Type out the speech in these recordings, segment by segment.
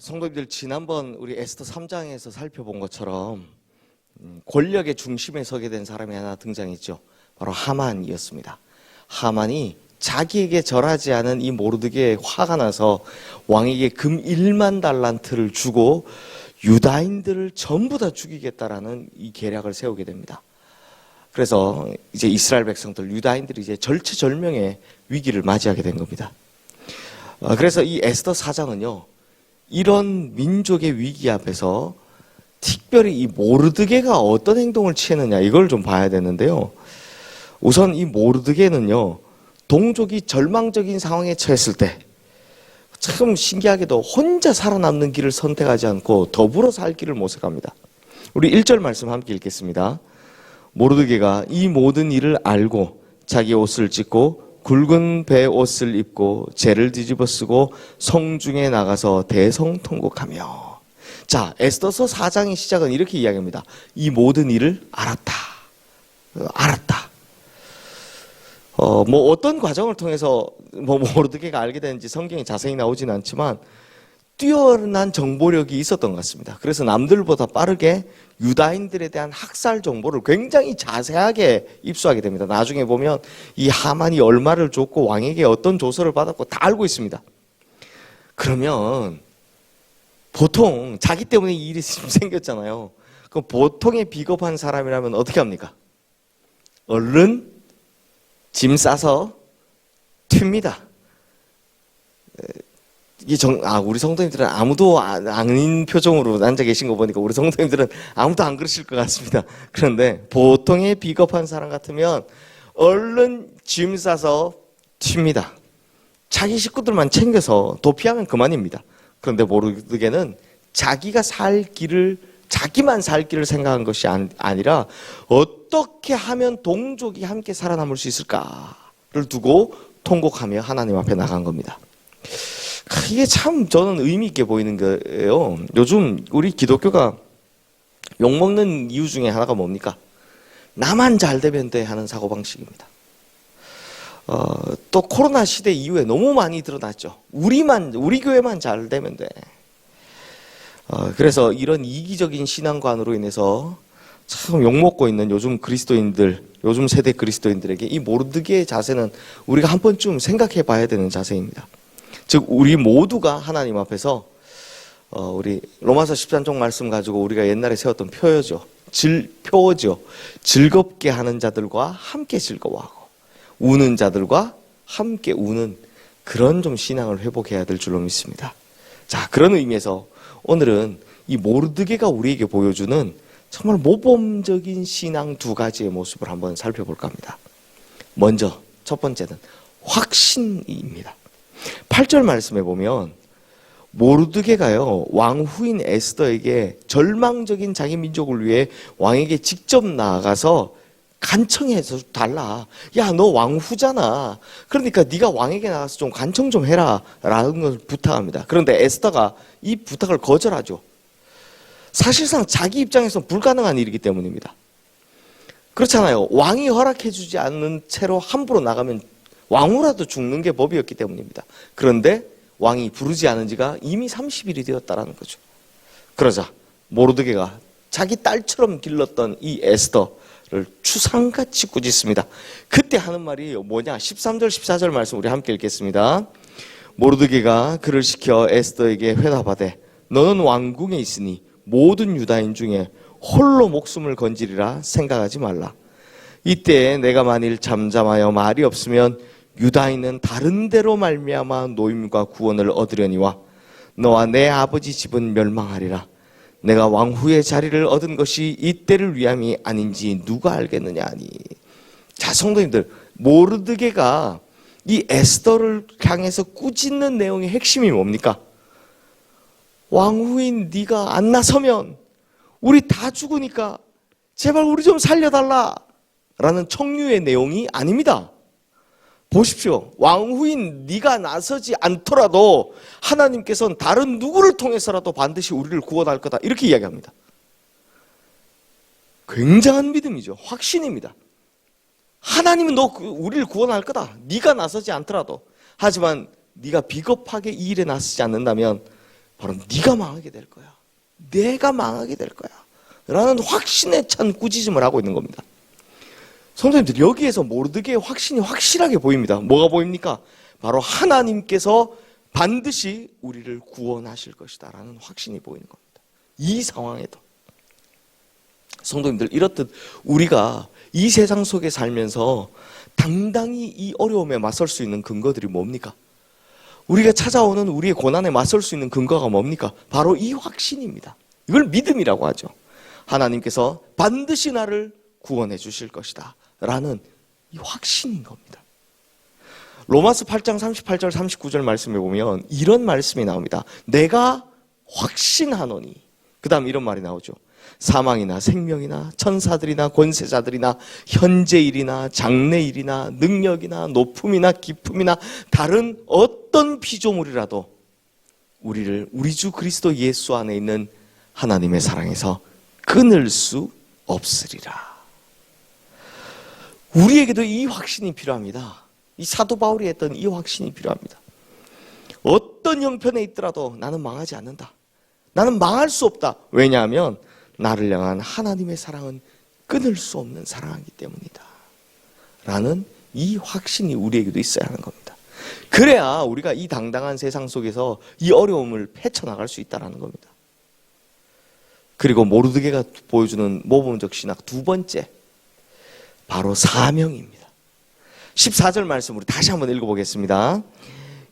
성도님들, 지난번 우리 에스더 3장에서 살펴본 것처럼 권력의 중심에 서게 된 사람이 하나 등장했죠. 바로 하만이었습니다. 하만이 자기에게 절하지 않은 이 모르드게에 화가 나서 왕에게 금 1만 달란트를 주고 유다인들을 전부 다 죽이겠다라는 이 계략을 세우게 됩니다. 그래서 이제 이스라엘 백성들, 유다인들이 이제 절체절명의 위기를 맞이하게 된 겁니다. 그래서 이 에스더 4장은요, 이런 민족의 위기 앞에서 특별히 이 모르드게가 어떤 행동을 취했느냐, 이걸 좀 봐야 되는데요. 우선 이 모르드게는요, 동족이 절망적인 상황에 처했을 때 참 신기하게도 혼자 살아남는 길을 선택하지 않고 더불어 살 길을 모색합니다. 우리 1절 말씀 함께 읽겠습니다. 모르드게가 이 모든 일을 알고 자기 옷을 찢고 굵은 배 옷을 입고 재를 뒤집어 쓰고 성중에 나가서 대성통곡하며. 자, 에스더서 4장의 시작은 이렇게 이야기합니다. 이 모든 일을 알았다. 뭐 어떤 과정을 통해서 모르드게가 알게 되는지 성경이 자세히 나오지는 않지만 뛰어난 정보력이 있었던 것 같습니다. 그래서 남들보다 빠르게 유다인들에 대한 학살 정보를 굉장히 자세하게 입수하게 됩니다. 나중에 보면 이 하만이 얼마를 줬고 왕에게 어떤 조서를 받았고 다 알고 있습니다. 그러면 보통 자기 때문에 이 일이 생겼잖아요. 그럼 보통의 비겁한 사람이라면 어떻게 합니까? 얼른 짐 싸서 튑니다. 우리 성도님들은 아무도 아닌 표정으로 앉아 계신 거 보니까 우리 성도님들은 아무도 안 그러실 것 같습니다. 그런데 보통의 비겁한 사람 같으면 얼른 짐 싸서 튑니다. 자기 식구들만 챙겨서 도피하면 그만입니다. 그런데 모르드게는 자기만 살 길을 생각한 것이 아니라 어떻게 하면 동족이 함께 살아남을 수 있을까를 두고 통곡하며 하나님 앞에 나간 겁니다. 이게 참 저는 의미 있게 보이는 거예요. 요즘 우리 기독교가 욕먹는 이유 중에 하나가 뭡니까? 나만 잘 되면 돼 하는 사고방식입니다. 또 코로나 시대 이후에 너무 많이 드러났죠. 우리 교회만 잘 되면 돼. 그래서 이런 이기적인 신앙관으로 인해서 참 욕먹고 있는 요즘 세대 그리스도인들에게 이 모르드게의 자세는 우리가 한 번쯤 생각해 봐야 되는 자세입니다. 즉 우리 모두가 하나님 앞에서 우리 로마서 13장 말씀 가지고 우리가 옛날에 세웠던 표어죠. 즐겁게 하는 자들과 함께 즐거워하고 우는 자들과 함께 우는 그런 좀 신앙을 회복해야 될 줄로 믿습니다. 자, 그런 의미에서 오늘은 이 모르드게가 우리에게 보여주는 정말 모범적인 신앙 두 가지의 모습을 한번 살펴볼까 합니다. 먼저 첫 번째는 확신입니다. 8절 말씀에 보면 모르드게가요, 왕후인 에스더에게 절망적인 자기 민족을 위해 왕에게 직접 나아가서 간청해서 달라. 야, 너 왕후잖아. 그러니까 네가 왕에게 나가서 좀 간청 좀 해라 라는 걸 부탁합니다. 그런데 에스더가 이 부탁을 거절하죠. 사실상 자기 입장에서는 불가능한 일이기 때문입니다. 그렇잖아요. 왕이 허락해주지 않는 채로 함부로 나가면 왕후라도 죽는 게 법이었기 때문입니다. 그런데 왕이 부르지 않은 지가 이미 30일이 되었다는 거죠. 그러자 모르드게가 자기 딸처럼 길렀던 이 에스더를 추상같이 꾸짖습니다. 그때 하는 말이 뭐냐? 13절 14절 말씀 우리 함께 읽겠습니다. 모르드게가 그를 시켜 에스더에게 회답하되 너는 왕궁에 있으니 모든 유다인 중에 홀로 목숨을 건지리라 생각하지 말라. 이때 내가 만일 잠잠하여 말이 없으면 유다인은 다른 데로 말미암아 노임과 구원을 얻으려니와 너와 내 아버지 집은 멸망하리라. 내가 왕후의 자리를 얻은 것이 이때를 위함이 아닌지 누가 알겠느냐 하니. 자, 성도님들, 모르드게가 이 에스더를 향해서 꾸짖는 내용의 핵심이 뭡니까? 왕후인 네가 안 나서면 우리 다 죽으니까 제발 우리 좀 살려달라 라는 청유의 내용이 아닙니다. 보십시오. 왕후인 네가 나서지 않더라도 하나님께서는 다른 누구를 통해서라도 반드시 우리를 구원할 거다, 이렇게 이야기합니다. 굉장한 믿음이죠. 확신입니다. 하나님은 우리를 구원할 거다. 네가 나서지 않더라도. 하지만 네가 비겁하게 이 일에 나서지 않는다면 바로 네가 망하게 될 거야. 내가 망하게 될 거야. 라는 확신에 찬 꾸짖음을 하고 있는 겁니다. 성도님들, 여기에서 모르드게의 확신이 확실하게 보입니다. 뭐가 보입니까? 바로 하나님께서 반드시 우리를 구원하실 것이다 라는 확신이 보이는 겁니다. 이 상황에도. 성도님들, 이렇듯 우리가 이 세상 속에 살면서 당당히 이 어려움에 맞설 수 있는 근거들이 뭡니까? 우리가 찾아오는 우리의 고난에 맞설 수 있는 근거가 뭡니까? 바로 이 확신입니다. 이걸 믿음이라고 하죠. 하나님께서 반드시 나를 구원해 주실 것이다 라는 이 확신인 겁니다. 로마서 8장 38절 39절 말씀에 보면 이런 말씀이 나옵니다. 내가 확신하노니, 그 다음 이런 말이 나오죠. 사망이나 생명이나 천사들이나 권세자들이나 현재일이나 장래일이나 능력이나 높음이나 깊음이나 다른 어떤 피조물이라도 우리를 우리 주 그리스도 예수 안에 있는 하나님의 사랑에서 끊을 수 없으리라. 우리에게도 이 확신이 필요합니다. 이 사도 바울이 했던 이 확신이 필요합니다. 어떤 형편에 있더라도 나는 망하지 않는다. 나는 망할 수 없다. 왜냐하면 나를 향한 하나님의 사랑은 끊을 수 없는 사랑이기 때문이다 라는 이 확신이 우리에게도 있어야 하는 겁니다. 그래야 우리가 이 당당한 세상 속에서 이 어려움을 헤쳐나갈 수 있다는 겁니다. 그리고 모르드게가 보여주는 모범적 신학 두 번째, 바로 사명입니다. 14절 말씀 우리 다시 한번 읽어보겠습니다.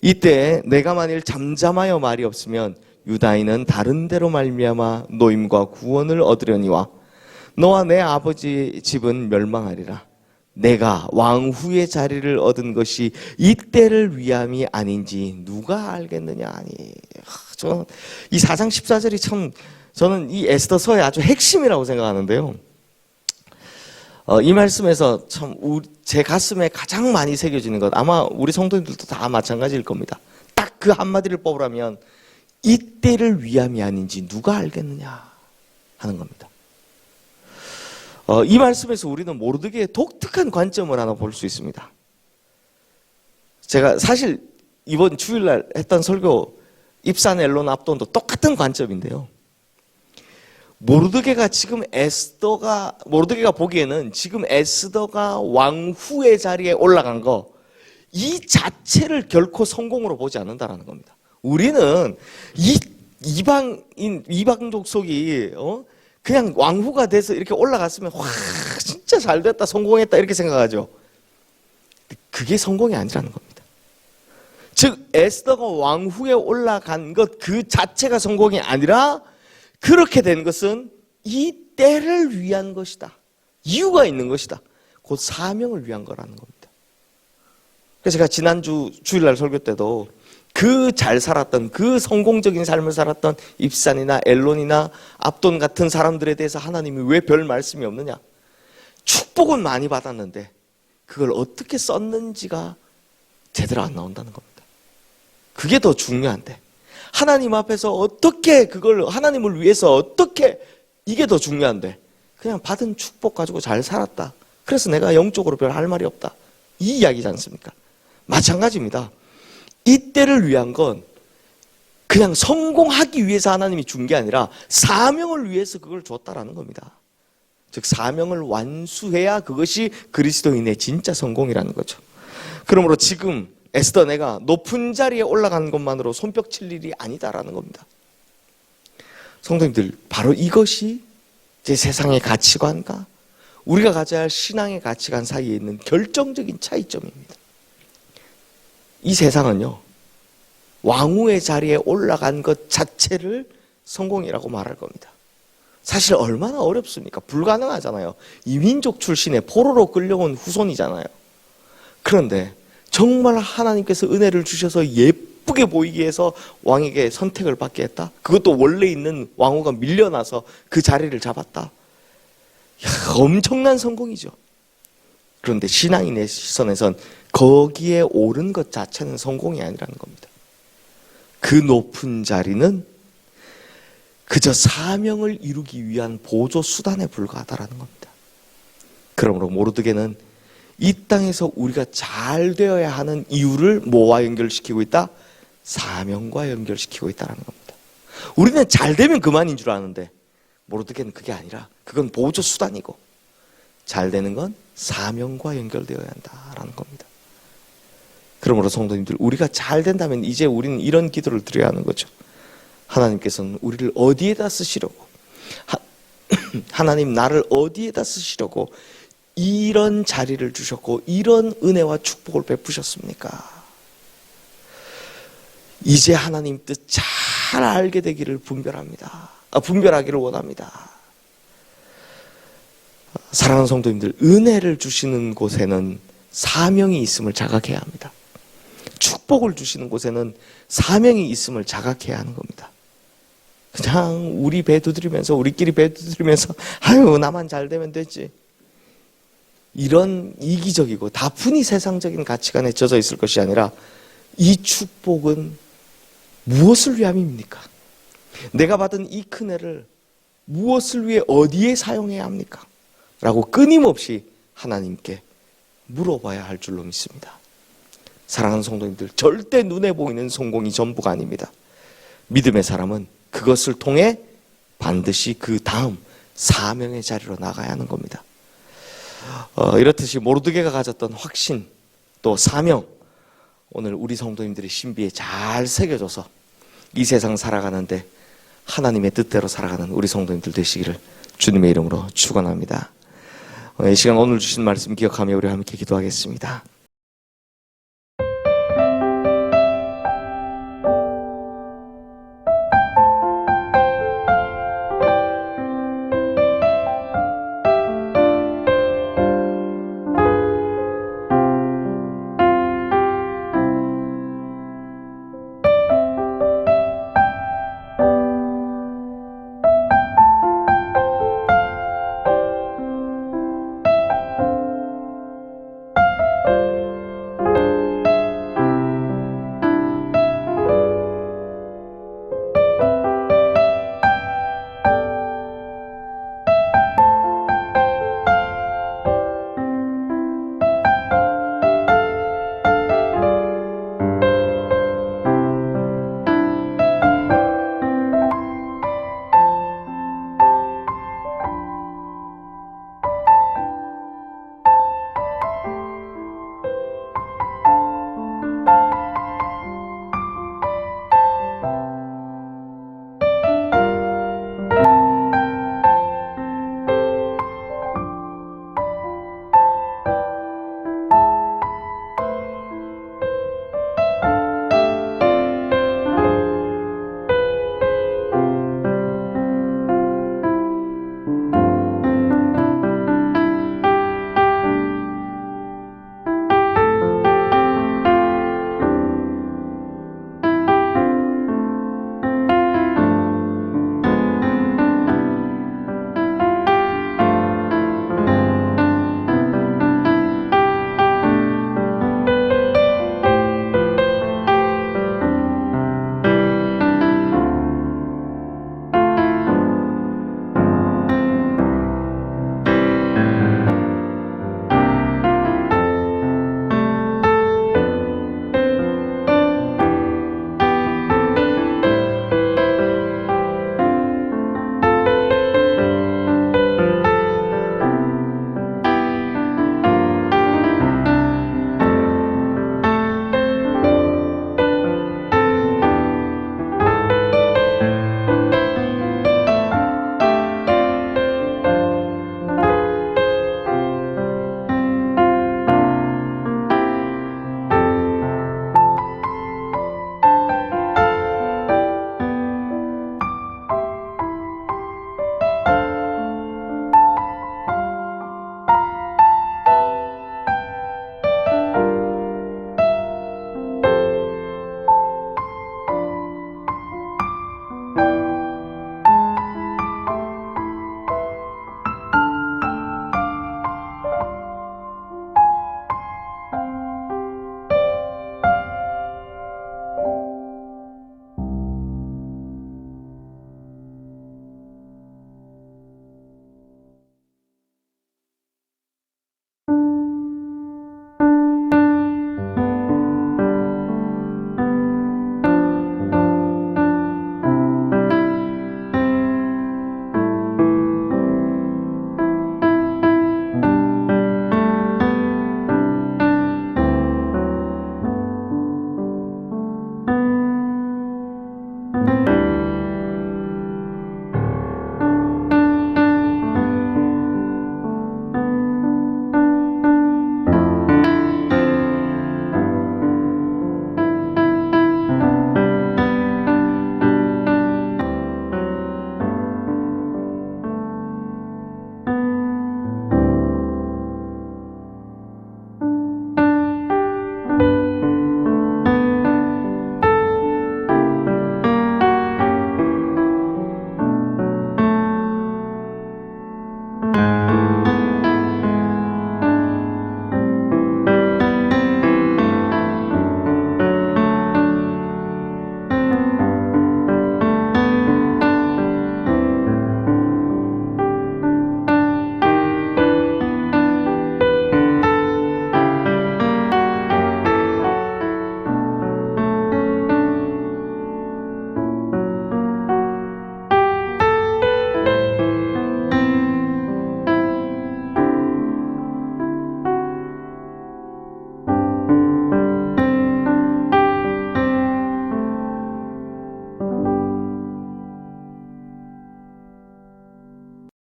이때 내가 만일 잠잠하여 말이 없으면 유다인은 다른 데로 말미암아 노임과 구원을 얻으려니와 너와 내 아버지 집은 멸망하리라. 내가 왕후의 자리를 얻은 것이 이때를 위함이 아닌지 누가 알겠느냐 하니. 저는 이 4장 14절이 참, 저는 이 에스더서의 아주 핵심이라고 생각하는데요. 이 말씀에서 참 제 가슴에 가장 많이 새겨지는 것, 아마 우리 성도님들도 다 마찬가지일 겁니다. 딱 그 한마디를 뽑으라면 이때를 위함이 아닌지 누가 알겠느냐 하는 겁니다. 이 말씀에서 우리는 모르드게의 독특한 관점을 하나 볼 수 있습니다. 제가 사실 이번 주일날 했던 설교 입산 엘론 압돈도 똑같은 관점인데요. 모르드게가 보기에는 지금 에스더가 왕후의 자리에 올라간 거, 이 자체를 결코 성공으로 보지 않는다라는 겁니다. 우리는 이방족 속이 그냥 왕후가 돼서 이렇게 올라갔으면 와 진짜 잘 됐다, 성공했다 이렇게 생각하죠. 그게 성공이 아니라는 겁니다. 즉 에스더가 왕후에 올라간 것 그 자체가 성공이 아니라, 그렇게 된 것은 이 때를 위한 것이다. 이유가 있는 것이다. 곧 사명을 위한 거라는 겁니다. 그래서 제가 지난주 주일날 설교 때도 그 잘 살았던, 그 성공적인 삶을 살았던 입산이나 엘론이나 압돈 같은 사람들에 대해서 하나님이 왜 별 말씀이 없느냐? 축복은 많이 받았는데 그걸 어떻게 썼는지가 제대로 안 나온다는 겁니다. 그게 더 중요한데, 하나님 앞에서 어떻게 그걸, 하나님을 위해서 어떻게, 이게 더 중요한데 그냥 받은 축복 가지고 잘 살았다, 그래서 내가 영적으로 별 할 말이 없다, 이 이야기지 않습니까? 마찬가지입니다. 이때를 위한 건 그냥 성공하기 위해서 하나님이 준 게 아니라 사명을 위해서 그걸 줬다라는 겁니다. 즉 사명을 완수해야 그것이 그리스도인의 진짜 성공이라는 거죠. 그러므로 지금 에스더 내가 높은 자리에 올라간 것만으로 손뼉 칠 일이 아니다라는 겁니다. 성도님들, 바로 이것이 제 세상의 가치관과 우리가 가져야 할 신앙의 가치관 사이에 있는 결정적인 차이점입니다. 이 세상은요, 왕후의 자리에 올라간 것 자체를 성공이라고 말할 겁니다. 사실 얼마나 어렵습니까? 불가능하잖아요. 이민족 출신의 포로로 끌려온 후손이잖아요. 그런데 정말 하나님께서 은혜를 주셔서 예쁘게 보이기 위해서 왕에게 선택을 받게 했다? 그것도 원래 있는 왕후가 밀려나서 그 자리를 잡았다? 엄청난 성공이죠. 그런데 신앙인의 시선에선 거기에 오른 것 자체는 성공이 아니라는 겁니다. 그 높은 자리는 그저 사명을 이루기 위한 보조 수단에 불과하다라는 겁니다. 그러므로 모르드게는 이 땅에서 우리가 잘 되어야 하는 이유를 뭐와 연결시키고 있다? 사명과 연결시키고 있다는 겁니다. 우리는 잘 되면 그만인 줄 아는데 모르드게는 그게 아니라 그건 보조 수단이고 잘 되는 건 사명과 연결되어야 한다라는 겁니다. 그러므로 성도님들, 우리가 잘 된다면 이제 우리는 이런 기도를 드려야 하는 거죠. 하나님께서는 우리를 어디에다 쓰시려고, 하나님 나를 어디에다 쓰시려고 이런 자리를 주셨고 이런 은혜와 축복을 베푸셨습니까? 이제 하나님 뜻 잘 알게 되기를 분별하기를 원합니다. 사랑하는 성도님들, 은혜를 주시는 곳에는 사명이 있음을 자각해야 합니다. 축복을 주시는 곳에는 사명이 있음을 자각해야 하는 겁니다. 그냥 우리 배 두드리면서, 우리끼리 배 두드리면서 아유 나만 잘 되면 되지, 이런 이기적이고 다분히 세상적인 가치관에 젖어 있을 것이 아니라, 이 축복은 무엇을 위함입니까? 내가 받은 이 큰 은혜를 무엇을 위해 어디에 사용해야 합니까? 라고 끊임없이 하나님께 물어봐야 할 줄로 믿습니다. 사랑하는 성도님들, 절대 눈에 보이는 성공이 전부가 아닙니다. 믿음의 사람은 그것을 통해 반드시 그 다음 사명의 자리로 나가야 하는 겁니다. 이렇듯이 모르드게가 가졌던 확신, 또 사명, 오늘 우리 성도님들의 신비에 잘 새겨져서 이 세상 살아가는데 하나님의 뜻대로 살아가는 우리 성도님들 되시기를 주님의 이름으로 축원합니다. 이 시간 오늘 주신 말씀 기억하며 우리 함께 기도하겠습니다.